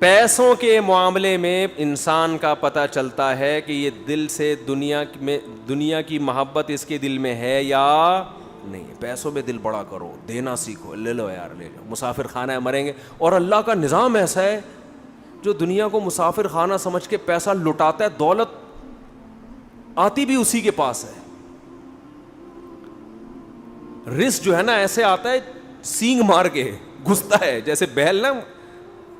پیسوں کے معاملے میں انسان کا پتہ چلتا ہے کہ یہ دل سے دنیا کی محبت اس کے دل میں ہے یا نہیں. پیسوں میں دل بڑا کرو, دینا سیکھو, لے لو یار لے لو, مسافر خانہ ہے, مریں گے. اور اللہ کا نظام ایسا ہے جو دنیا کو مسافر خانہ سمجھ کے پیسہ لٹاتا ہے, دولت آتی بھی اسی کے پاس ہے. رزق جو ہے نا ایسے آتا ہے سینگ مار کے گھستا ہے, جیسے بیل نا,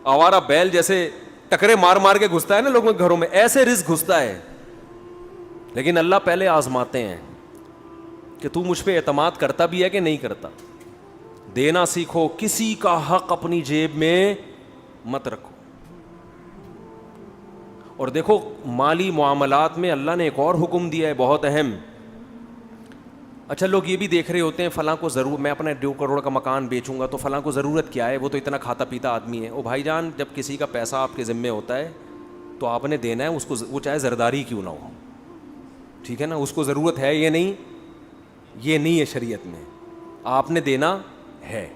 آوارہ بیل جیسے ٹکرے مار مار کے گھستا ہے نا لوگوں کے گھروں میں, ایسے رزق گھستا ہے. لیکن اللہ پہلے آزماتے ہیں کہ تو مجھ پہ اعتماد کرتا بھی ہے کہ نہیں کرتا. دینا سیکھو, کسی کا حق اپنی جیب میں مت رکھو. اور دیکھو مالی معاملات میں اللہ نے ایک اور حکم دیا ہے بہت اہم. اچھا لوگ یہ بھی دیکھ رہے ہوتے ہیں فلاں کو ضرور, میں اپنا 2 کروڑ کا مکان بیچوں گا تو فلاں کو ضرورت کیا ہے, وہ تو اتنا کھاتا پیتا آدمی ہے. او بھائی جان, جب کسی کا پیسہ آپ کے ذمے ہوتا ہے تو آپ نے دینا ہے اس کو, وہ چاہے زرداری کیوں نہ ہو, ٹھیک ہے نا. اس کو ضرورت ہے یہ نہیں, یہ نہیں ہے شریعت میں, آپ نے دینا ہے,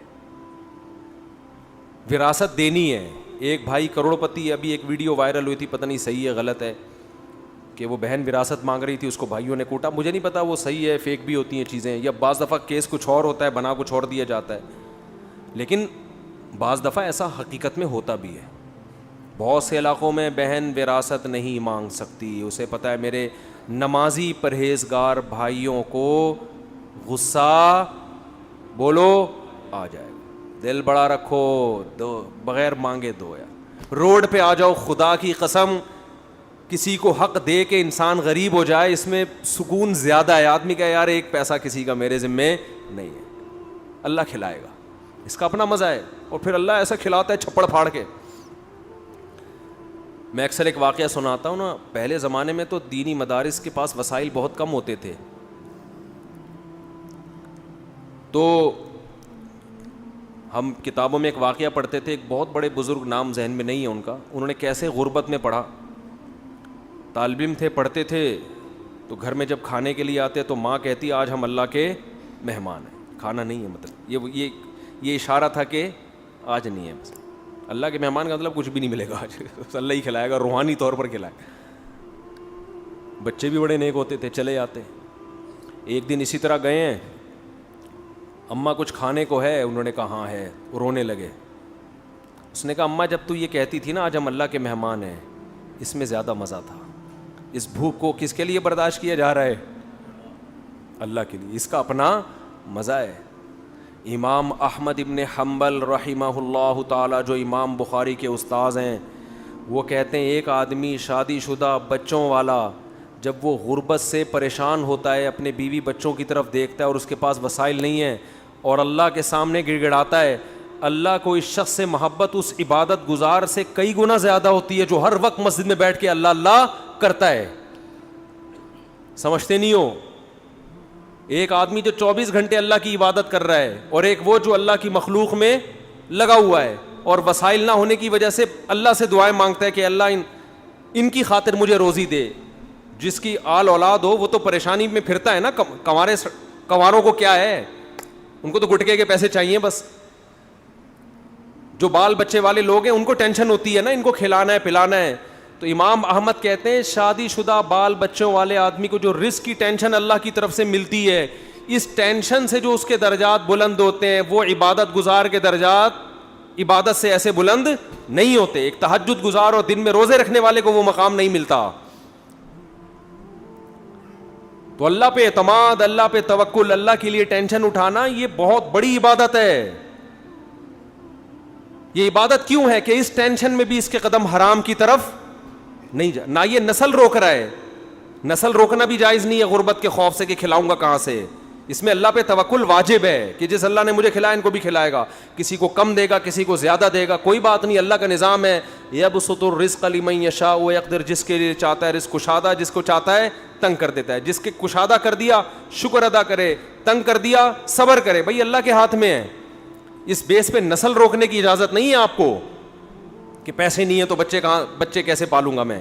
وراثت دینی ہے. ایک بھائی کروڑ پتی, ابھی ایک ویڈیو وائرل ہوئی تھی, پتہ نہیں صحیح ہے غلط ہے, کہ وہ بہن وراثت مانگ رہی تھی, اس کو بھائیوں نے کوٹا. مجھے نہیں پتا وہ صحیح ہے فیک بھی ہوتی ہیں چیزیں, یا بعض دفعہ کیس کچھ اور ہوتا ہے بنا کچھ اور دیا جاتا ہے, لیکن بعض دفعہ ایسا حقیقت میں ہوتا بھی ہے. بہت سے علاقوں میں بہن وراثت نہیں مانگ سکتی, اسے پتہ ہے میرے نمازی پرہیزگار بھائیوں کو غصہ بولو آ جائے گا. دل بڑا رکھو, دو بغیر مانگے دو. یا روڈ پہ آ جاؤ, خدا کی قسم کسی کو حق دے کے انسان غریب ہو جائے, اس میں سکون زیادہ ہے. آدمی کا یار ایک پیسہ کسی کا میرے ذمے نہیں ہے, اللہ کھلائے گا, اس کا اپنا مزہ ہے. اور پھر اللہ ایسا کھلاتا ہے چھپڑ پھاڑ کے. میں اکثر ایک واقعہ سناتا ہوں نا, پہلے زمانے میں تو دینی مدارس کے پاس وسائل بہت کم ہوتے تھے, تو ہم کتابوں میں ایک واقعہ پڑھتے تھے. ایک بہت بڑے بزرگ, نام ذہن میں نہیں ہے ان کا, انہوں نے کیسے غربت میں پڑھا. طالب علم تھے, پڑھتے تھے, تو گھر میں جب کھانے کے لیے آتے تو ماں کہتی آج ہم اللہ کے مہمان ہیں, کھانا نہیں ہے. مطلب یہ اشارہ تھا کہ آج نہیں ہے. اللہ کے مہمان کا مطلب کچھ بھی نہیں ملے گا آج, اللہ ہی کھلائے گا, روحانی طور پر کھلائے. بچے بھی بڑے نیک ہوتے تھے, چلے جاتے. ایک دن اسی طرح گئے ہیں, اماں کچھ کھانے کو ہے, انہوں نے کہا ہاں ہے, رونے لگے. اس نے کہا اماں جب تو یہ کہتی تھی نا آج ہم اللہ کے مہمان ہیں, اس میں زیادہ مزہ تھا. اس بھوک کو کس کے لیے برداشت کیا جا رہا ہے, اللہ کے لیے, اس کا اپنا مزہ ہے. امام احمد ابن حنبل رحمہ اللہ تعالی, جو امام بخاری کے استاذ ہیں, وہ کہتے ہیں ایک آدمی شادی شدہ بچوں والا جب وہ غربت سے پریشان ہوتا ہے, اپنے بیوی بچوں کی طرف دیکھتا ہے اور اس کے پاس وسائل نہیں ہیں, اور اللہ کے سامنے گڑ گڑاتا ہے, اللہ کو اس شخص سے محبت اس عبادت گزار سے کئی گنا زیادہ ہوتی ہے جو ہر وقت مسجد میں بیٹھ کے اللہ اللہ کرتا ہے. سمجھتے نہیں ہو, ایک آدمی جو 24 گھنٹے اللہ کی عبادت کر رہا ہے, اور ایک وہ جو اللہ کی مخلوق میں لگا ہوا ہے, اور وسائل نہ ہونے کی وجہ سے اللہ سے دعائیں مانگتا ہے کہ اللہ ان کی خاطر مجھے روزی دے. جس کی آل اولاد ہو وہ تو پریشانی میں پھرتا ہے نا, کنواروں کو کیا ہے, ان کو تو گٹکے کے پیسے چاہیے بس. جو بال بچے والے لوگ ہیں ان کو ٹینشن ہوتی ہے نا, ان کو کھلانا ہے پلانا ہے. تو امام احمد کہتے ہیں شادی شدہ بال بچوں والے آدمی کو جو رزق کی ٹینشن اللہ کی طرف سے ملتی ہے, اس ٹینشن سے جو اس کے درجات بلند ہوتے ہیں, وہ عبادت گزار کے درجات عبادت سے ایسے بلند نہیں ہوتے. ایک تہجد گزار اور دن میں روزے رکھنے والے کو وہ مقام نہیں ملتا. تو اللہ پہ اعتماد, اللہ پہ توکل, اللہ کے لیے ٹینشن اٹھانا, یہ بہت بڑی عبادت ہے. یہ عبادت کیوں ہے کہ اس ٹینشن میں بھی اس کے قدم حرام کی طرف نہیں جا. نہ یہ نسل روک رہا ہے, نسل روکنا بھی جائز نہیں ہے غربت کے خوف سے کہ کھلاؤں گا کہاں سے. اس میں اللہ پہ توکل واجب ہے کہ جس اللہ نے مجھے کھلایا ان کو بھی کھلائے گا, کسی کو کم دے گا کسی کو زیادہ دے گا, کوئی بات نہیں, اللہ کا نظام ہے. یبسط الرزق لمن یشاء ویقدر, جس کے لیے چاہتا ہے رزق کشادہ, جس کو چاہتا ہے تنگ کر دیتا ہے. جس کے کشادہ کر دیا شکر ادا کرے, تنگ کر دیا صبر کرے. بھائی اللہ کے ہاتھ میں ہے. اس بیس پہ نسل روکنے کی اجازت نہیں ہے آپ کو کہ پیسے نہیں ہیں تو بچے کیسے پالوں گا میں.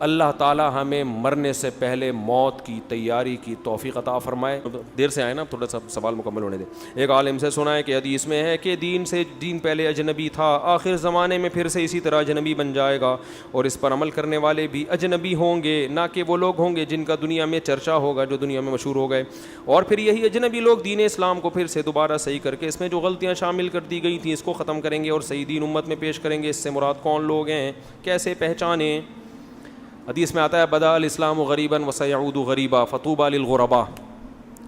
اللہ تعالیٰ ہمیں مرنے سے پہلے موت کی تیاری کی توفیق عطا فرمائے. دیر سے آئے نا, تھوڑا سا سوال مکمل ہونے دیں. ایک عالم سے سنا ہے کہ حدیث میں ہے کہ دین پہلے اجنبی تھا, آخر زمانے میں پھر سے اسی طرح اجنبی بن جائے گا, اور اس پر عمل کرنے والے بھی اجنبی ہوں گے, نہ کہ وہ لوگ ہوں گے جن کا دنیا میں چرچا ہوگا, جو دنیا میں مشہور ہو گئے. اور پھر یہی اجنبی لوگ دین اسلام کو پھر سے دوبارہ صحیح کر کے اس میں جو غلطیاں شامل کر دی گئی تھیں اس کو ختم کریں گے اور صحیح دین امت میں پیش کریں گے. اس سے مراد کون لوگ ہیں, کیسے پہچانیں؟ حدیث میں آتا ہے بدا الاسلام غریباً وسیعود غریبا فطوبى للغرباء.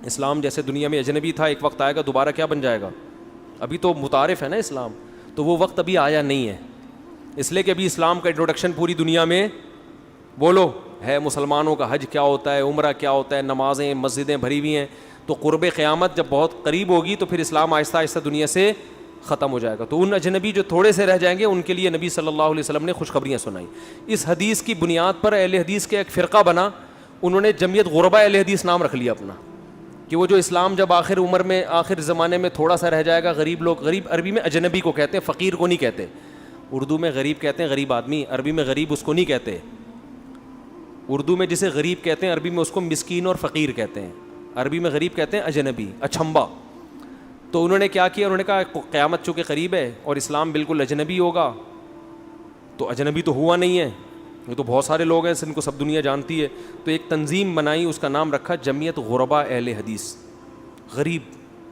اسلام جیسے دنیا میں اجنبی تھا, ایک وقت آئے گا دوبارہ کیا بن جائے گا. ابھی تو متعارف ہے نا اسلام, تو وہ وقت ابھی آیا نہیں ہے, اس لیے کہ ابھی اسلام کا انٹروڈکشن پوری دنیا میں بولو ہے. مسلمانوں کا حج کیا ہوتا ہے, عمرہ کیا ہوتا ہے, نمازیں مسجدیں بھری ہوئی ہیں. تو قرب قیامت جب بہت قریب ہوگی تو پھر اسلام آہستہ آہستہ دنیا سے ختم ہو جائے گا. تو ان اجنبی جو تھوڑے سے رہ جائیں گے ان کے لیے نبی صلی اللہ علیہ وسلم نے خوشخبریاں سنائی. اس حدیث کی بنیاد پر اہل حدیث کے ایک فرقہ بنا, انہوں نے جمعیت غرباء اہل حدیث نام رکھ لیا اپنا, کہ وہ جو اسلام جب آخر عمر میں آخر زمانے میں تھوڑا سا رہ جائے گا, غریب لوگ, غریب عربی میں اجنبی کو کہتے ہیں, فقیر کو نہیں کہتے. اردو میں غریب کہتے ہیں غریب آدمی, عربی میں غریب اس کو نہیں کہتے. اردو میں جسے غریب کہتے ہیں عربی میں اس کو مسکین اور فقیر کہتے ہیں, عربی میں غریب کہتے ہیں اجنبی, اچھمبا. تو انہوں نے کیا کیا, انہوں نے کہا قیامت چونکہ قریب ہے اور اسلام بالکل اجنبی ہوگا, تو اجنبی تو ہوا نہیں ہے, یہ تو بہت سارے لوگ ہیں جن کو سب دنیا جانتی ہے. تو ایک تنظیم بنائی, اس کا نام رکھا جمعیت غرباء اہل حدیث, غریب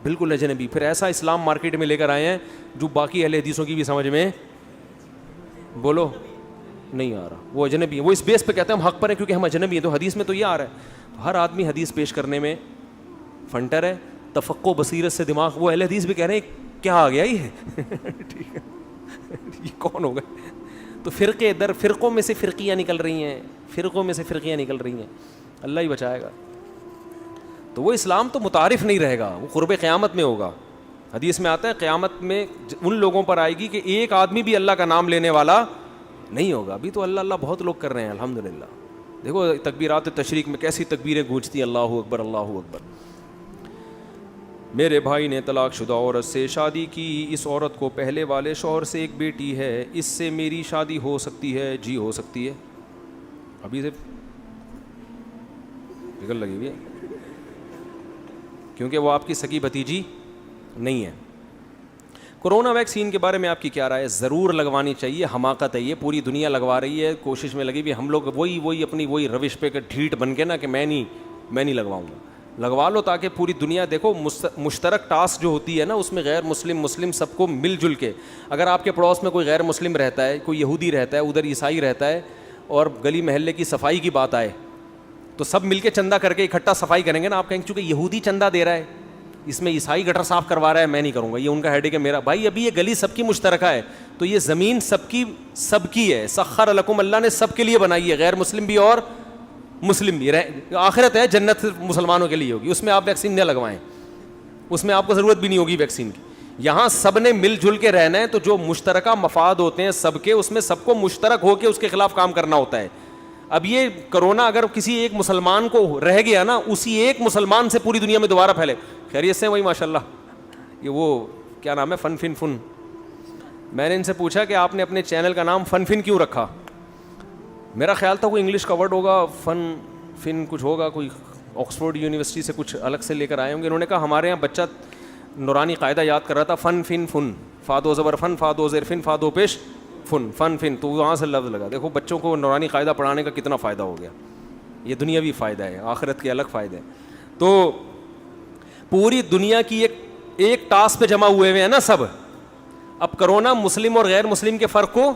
بالکل اجنبی. پھر ایسا اسلام مارکیٹ میں لے کر آئے ہیں جو باقی اہل حدیثوں کی بھی سمجھ میں بولو نہیں آ رہا. وہ اجنبی, وہ اس بیس پہ کہتے ہیں ہم حق پر ہیں کیونکہ ہم اجنبی ہیں. تو حدیث میں تو یہ آ رہا ہے, ہر آدمی حدیث پیش کرنے میں فنٹر ہے, تفقع بصیرت سے دماغ. وہ اہل حدیث بھی کہہ رہے ہیں کیا آ گیا یہ ٹھیک ہے, یہ کون ہو گئے. تو فرقے در فرقوں میں سے فرقیاں نکل رہی ہیں, فرقوں میں سے فرقیاں نکل رہی ہیں, اللہ ہی بچائے گا. تو وہ اسلام تو متعارف نہیں رہے گا, وہ قرب قیامت میں ہوگا. حدیث میں آتا ہے قیامت میں ان لوگوں پر آئے گی کہ ایک آدمی بھی اللہ کا نام لینے والا نہیں ہوگا. ابھی تو اللہ اللہ بہت لوگ کر رہے ہیں الحمدللہ. دیکھو تکبیرات تشریق میں کیسی تکبیریں گونجتی ہیں, اللہ اکبر اللہ اکبر. میرے بھائی نے طلاق شدہ عورت سے شادی کی, اس عورت کو پہلے والے شوہر سے ایک بیٹی ہے, اس سے میری شادی ہو سکتی ہے؟ جی ہو سکتی ہے. ابھی سے فکر لگی ہوئی ہے کیونکہ وہ آپ کی سکی بھتیجی نہیں ہے. کرونا ویکسین کے بارے میں آپ کی کیا رائے ہے؟ ضرور لگوانی چاہیے, حماقت ہے یہ, پوری دنیا لگوا رہی ہے, کوشش میں لگی ہوئی. ہم لوگ وہی اپنی وہی روش پہ ڈھیٹ بن کے نا کہ میں نہیں لگواؤں گا. لگوا لو تاکہ پوری دنیا دیکھو. مشترک ٹاسک جو ہوتی ہے نا اس میں غیر مسلم سب کو مل جل کے, اگر آپ کے پڑوس میں کوئی غیر مسلم رہتا ہے, کوئی یہودی رہتا ہے, ادھر عیسائی رہتا ہے, اور گلی محلے کی صفائی کی بات آئے تو سب مل کے چندہ کر کے اکٹھا صفائی کریں گے نا. آپ کہیں گے چونکہ یہودی چندہ دے رہا ہے, اس میں عیسائی گٹر صاف کروا رہا ہے, میں نہیں کروں گا, یہ ان کا ہیڈیک ہے. میرا بھائی ابھی یہ گلی سب کی مشترکہ ہے, تو یہ زمین سب کی ہے. سخر لکم, اللہ نے سب کے لیے بنائی ہے, غیر مسلم بھی اور مسلم بھی. آخرت ہے, جنت صرف مسلمانوں کے لیے ہوگی, اس میں آپ ویکسین نہ لگوائیں, اس میں آپ کو ضرورت بھی نہیں ہوگی ویکسین کی. یہاں سب نے مل جل کے رہنا ہے, تو جو مشترکہ مفاد ہوتے ہیں سب کے, اس میں سب کو مشترک ہو کے اس کے خلاف کام کرنا ہوتا ہے. اب یہ کرونا اگر کسی ایک مسلمان کو رہ گیا نا, اسی ایک مسلمان سے پوری دنیا میں دوبارہ پھیلے. خیریت سے وہی ماشاءاللہ, یہ وہ کیا نام ہے, فن. میں نے ان سے پوچھا کہ آپ نے اپنے چینل کا نام فن کیوں رکھا؟ میرا خیال تھا کوئی انگلش کا ورڈ ہوگا, فن کچھ ہوگا, کوئی آکسفورڈ یونیورسٹی سے کچھ الگ سے لے کر آئے ہوں گے. انہوں نے کہا ہمارے یہاں بچہ نورانی قاعدہ یاد کر رہا تھا, فن, فادو زبر فن, فادو زیر فن, فادو پیش فن, تو وہاں سے لفظ لگا. دیکھو بچوں کو نورانی قاعدہ پڑھانے کا کتنا فائدہ ہو گیا. یہ دنیاوی فائدہ ہے, آخرت کے الگ فائدے ہیں. تو پوری دنیا کی ایک ٹاسک پہ جمع ہوئے ہیں نا سب. اب کرونا مسلم اور غیر مسلم کے فرق کو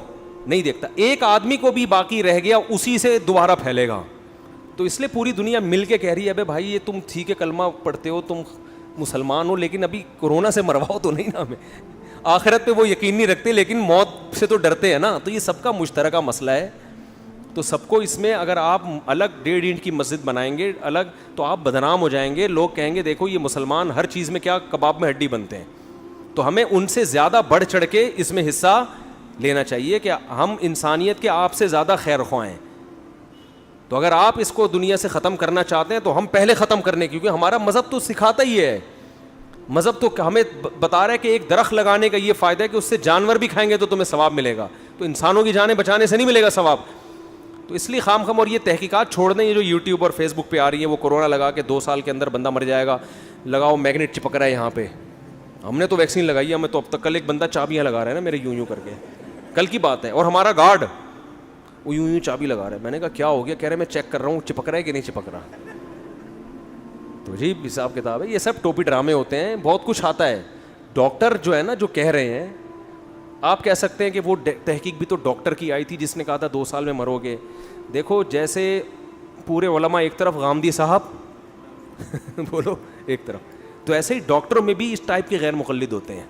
نہیں دیکھتا, ایک آدمی کو بھی باقی رہ گیا اسی سے دوبارہ پھیلے گا. تو اس لیے پوری دنیا مل کے کہہ رہی ہے, ابے بھائی یہ تم ٹھیک ہے کلمہ پڑھتے ہو, تم مسلمان ہو, لیکن ابھی کورونا سے مرواؤ تو نہیں نا ہمیں. آخرت پہ وہ یقین نہیں رکھتے لیکن موت سے تو ڈرتے ہیں نا. تو یہ سب کا مشترکہ مسئلہ ہے. تو سب کو اس میں اگر آپ الگ 1.5 اینٹ کی مسجد بنائیں گے الگ, تو آپ بدنام ہو جائیں گے. لوگ کہیں گے دیکھو یہ مسلمان ہر چیز میں کیا کباب میں ہڈی بنتے ہیں. تو ہمیں ان سے زیادہ بڑھ چڑھ کے اس میں حصہ لینا چاہیے کہ ہم انسانیت کے آپ سے زیادہ خیر خواہ ہیں. تو اگر آپ اس کو دنیا سے ختم کرنا چاہتے ہیں تو ہم پہلے ختم کرنے, کیونکہ ہمارا مذہب تو سکھاتا ہی ہے. مذہب تو ہمیں بتا رہا ہے کہ ایک درخت لگانے کا یہ فائدہ ہے کہ اس سے جانور بھی کھائیں گے تو تمہیں ثواب ملے گا, تو انسانوں کی جانیں بچانے سے نہیں ملے گا ثواب. تو اس لیے خام اور یہ تحقیقات چھوڑ دیں, یہ جو یوٹیوب اور فیس بک پہ آ رہی ہے, وہ کورونا لگا کے 2 سال کے اندر بندہ مر جائے گا, لگاؤ میگنیٹ چپک رہا ہے یہاں پہ. ہم نے تو ویکسین لگائی ہے, ہمیں تو اب تک, کل ایک بندہ چابیاں لگا رہا ہے نا میرے یوں کر کے, کل کی بات ہے, اور ہمارا گارڈ وہ یوں چابی لگا رہا ہے. میں نے کہا کیا ہو گیا؟ کہہ رہے میں چیک کر رہا ہوں چپک رہا ہے کہ نہیں چپک رہا. تو جی حساب کتاب ہے, یہ سب ٹوپی ڈرامے ہوتے ہیں, بہت کچھ آتا ہے. ڈاکٹر جو ہے نا جو کہہ رہے ہیں, آپ کہہ سکتے ہیں کہ وہ تحقیق بھی تو ڈاکٹر کی آئی تھی جس نے کہا تھا 2 سال میں مرو گے. دیکھو جیسے پورے علماء ایک طرف, غامدی صاحب بولو ایک طرف, تو ایسے ہی ڈاکٹروں میں بھی اس ٹائپ کے غیر مقلد ہوتے ہیں,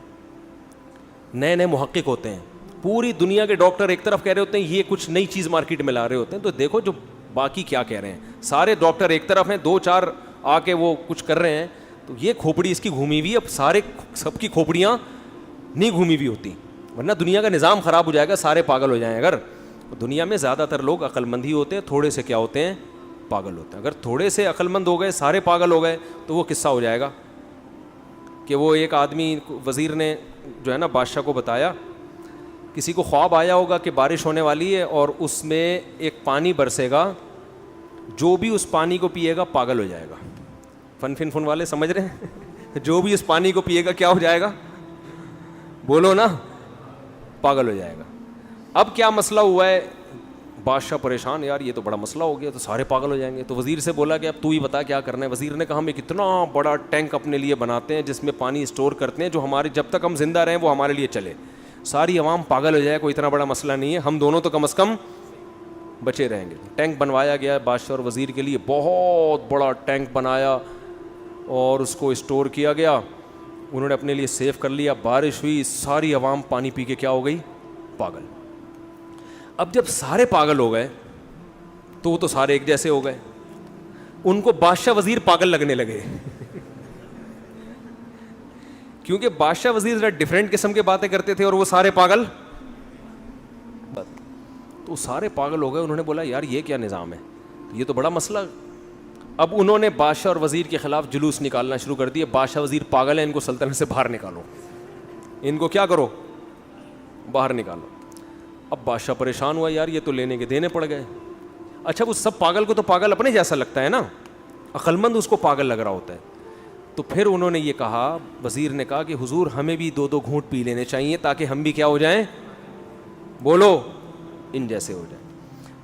نئے نئے محقق ہوتے ہیں. پوری دنیا کے ڈاکٹر ایک طرف کہہ رہے ہوتے ہیں یہ کچھ نئی چیز مارکیٹ میں لا رہے ہوتے ہیں, تو دیکھو جو باقی کیا کہہ رہے ہیں. سارے ڈاکٹر ایک طرف ہیں, 2-4 آ کے وہ کچھ کر رہے ہیں, تو یہ کھوپڑی اس کی گھومی ہوئی, اب سارے سب کی کھوپڑیاں نہیں گھومی ہوئی ہوتی, ورنہ دنیا کا نظام خراب ہو جائے گا, سارے پاگل ہو جائیں. اگر دنیا میں زیادہ تر لوگ عقل مند ہی ہوتے ہیں, تھوڑے سے کیا ہوتے ہیں, پاگل ہوتے ہیں. اگر تھوڑے سے عقل مند ہو گئے, سارے پاگل ہو گئے, تو وہ قصہ ہو جائے گا کہ وہ ایک آدمی, وزیر نے جو ہے نا بادشاہ کو بتایا, کسی کو خواب آیا ہوگا کہ بارش ہونے والی ہے اور اس میں ایک پانی برسے گا, جو بھی اس پانی کو پیے گا پاگل ہو جائے گا. فن والے سمجھ رہے ہیں, جو بھی اس پانی کو پیے گا کیا ہو جائے گا, بولو نا, پاگل ہو جائے گا. اب کیا مسئلہ ہوا ہے, بادشاہ پریشان, یار یہ تو بڑا مسئلہ ہو گیا, تو سارے پاگل ہو جائیں گے. تو وزیر سے بولا کہ اب تو ہی بتا کیا کرنا ہے. وزیر نے کہا ہم ایک اتنا بڑا ٹینک اپنے لیے بناتے ہیں جس میں پانی اسٹور کرتے ہیں, جو ہمارے جب تک ہم زندہ رہیں وہ ہمارے لیے چلے, ساری عوام پاگل ہو جائے, کوئی اتنا بڑا مسئلہ نہیں ہے, ہم دونوں تو کم از کم بچے رہیں گے. ٹینک بنوایا گیا بادشاہ اور وزیر کے لیے, بہت بڑا ٹینک بنایا اور اس کو اسٹور کیا گیا. انہوں نے اپنے لیے سیو کر لیا. بارش ہوئی, ساری عوام پانی پی کے کیا ہو گئی, پاگل. اب جب سارے پاگل ہو گئے تو وہ تو سارے ایک جیسے ہو گئے, ان کو بادشاہ وزیر پاگل لگنے لگے کیونکہ بادشاہ وزیر ذرا ڈفرینٹ قسم کے باتیں کرتے تھے اور وہ سارے پاگل, تو سارے پاگل ہو گئے. انہوں نے بولا یار یہ کیا نظام ہے, یہ تو بڑا مسئلہ. اب انہوں نے بادشاہ اور وزیر کے خلاف جلوس نکالنا شروع کر دیے, بادشاہ وزیر پاگل ہیں, ان کو سلطنت سے باہر نکالو, ان کو کیا کرو, باہر نکالو. اب بادشاہ پریشان ہوا, یار یہ تو لینے کے دینے پڑ گئے. اچھا وہ سب پاگل کو تو پاگل اپنے جیسا لگتا ہے نا, عقل مند اس کو پاگل لگ رہا ہوتا ہے. تو پھر انہوں نے یہ کہا, وزیر نے کہا کہ حضور ہمیں بھی 2 گھونٹ پی لینے چاہیے تاکہ ہم بھی کیا ہو جائیں, بولو, ان جیسے ہو جائیں.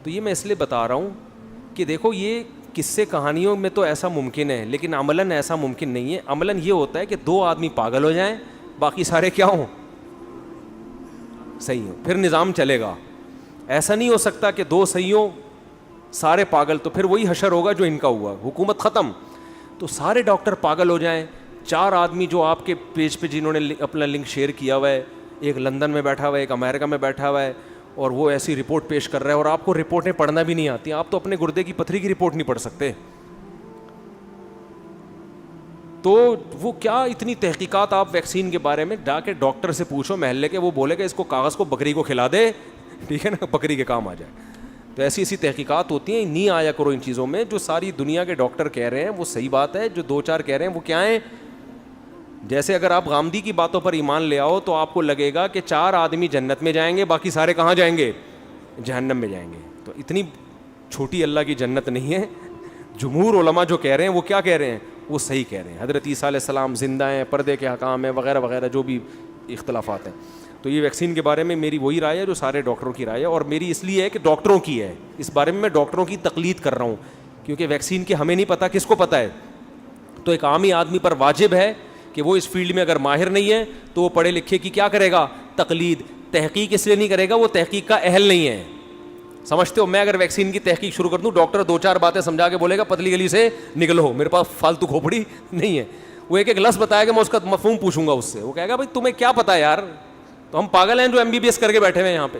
تو یہ میں اس لیے بتا رہا ہوں کہ دیکھو یہ قصے کہانیوں میں تو ایسا ممکن ہے, لیکن عملاً ایسا ممکن نہیں ہے. عملاً یہ ہوتا ہے کہ 2 آدمی پاگل ہو جائیں, باقی سارے کیا ہوں, صحیح ہوں, پھر نظام چلے گا. ایسا نہیں ہو سکتا کہ 2 صحیح ہوں سارے پاگل, تو پھر وہی حشر ہوگا جو ان کا ہوا, حکومت ختم. تو سارے ڈاکٹر پاگل ہو جائیں. 4 آدمی جو آپ کے پیج پہ جنہوں نے اپنا لنک شیئر کیا ہوا ہے, ایک لندن میں بیٹھا ہوا ہے, ایک امریکہ میں بیٹھا ہوا ہے, اور وہ ایسی رپورٹ پیش کر رہا ہے, اور آپ کو رپورٹیں پڑھنا بھی نہیں آتی, آپ تو اپنے گردے کی پتھری کی رپورٹ نہیں پڑھ سکتے. تو وہ کیا اتنی تحقیقات آپ ویکسین کے بارے میں جا کے ڈاکٹر سے پوچھو محلے کے, وہ بولے کہ اس کو کاغذ کو بکری کو کھلا دے, ٹھیک ہے نا, بکری کے کام آ جائے. تو ایسی ایسی تحقیقات ہوتی ہیں, نہیں آیا کرو ان چیزوں میں. جو ساری دنیا کے ڈاکٹر کہہ رہے ہیں وہ صحیح بات ہے, جو 2-4 کہہ رہے ہیں وہ کیا ہیں. جیسے اگر آپ غامدی کی باتوں پر ایمان لے آؤ تو آپ کو لگے گا کہ 4 آدمی جنت میں جائیں گے, باقی سارے کہاں جائیں گے, جہنم میں جائیں گے. تو اتنی چھوٹی اللہ کی جنت نہیں ہے. جمہور علماء جو کہہ رہے ہیں وہ کیا کہہ رہے ہیں, وہ صحیح کہہ رہے ہیں. حضرت عیسیٰ علیہ السلام زندہ ہیں, پردے کے حکام ہیں, وغیرہ وغیرہ جو بھی اختلافات ہیں. تو یہ ویکسین کے بارے میں میری وہی رائے ہے جو سارے ڈاکٹروں کی رائے ہے, اور میری اس لیے ہے کہ ڈاکٹروں کی ہے. اس بارے میں ڈاکٹروں کی تقلید کر رہا ہوں, کیونکہ ویکسین کے ہمیں نہیں پتہ, کس کو پتہ ہے. تو ایک عامی آدمی پر واجب ہے کہ وہ اس فیلڈ میں اگر ماہر نہیں ہے تو وہ پڑھے لکھے کی کیا کرے گا, تقلید. تحقیق اس لیے نہیں کرے گا, وہ تحقیق کا اہل نہیں ہے. سمجھتے ہو, میں اگر ویکسین کی تحقیق شروع کر دوں, ڈاکٹر 2-4 باتیں سمجھا کے بولے گا پتلی گلی سے نکلو, میرے پاس فالتو کھوپڑی نہیں ہے. وہ ایک لفظ بتائے گا, میں اس کا مفہوم پوچھوں گا اس سے, وہ کہے گا بھائی تمہیں کیا پتا ہے یار, تو ہم پاگل ہیں جو MBBS کر کے بیٹھے ہوئے ہیں یہاں پہ.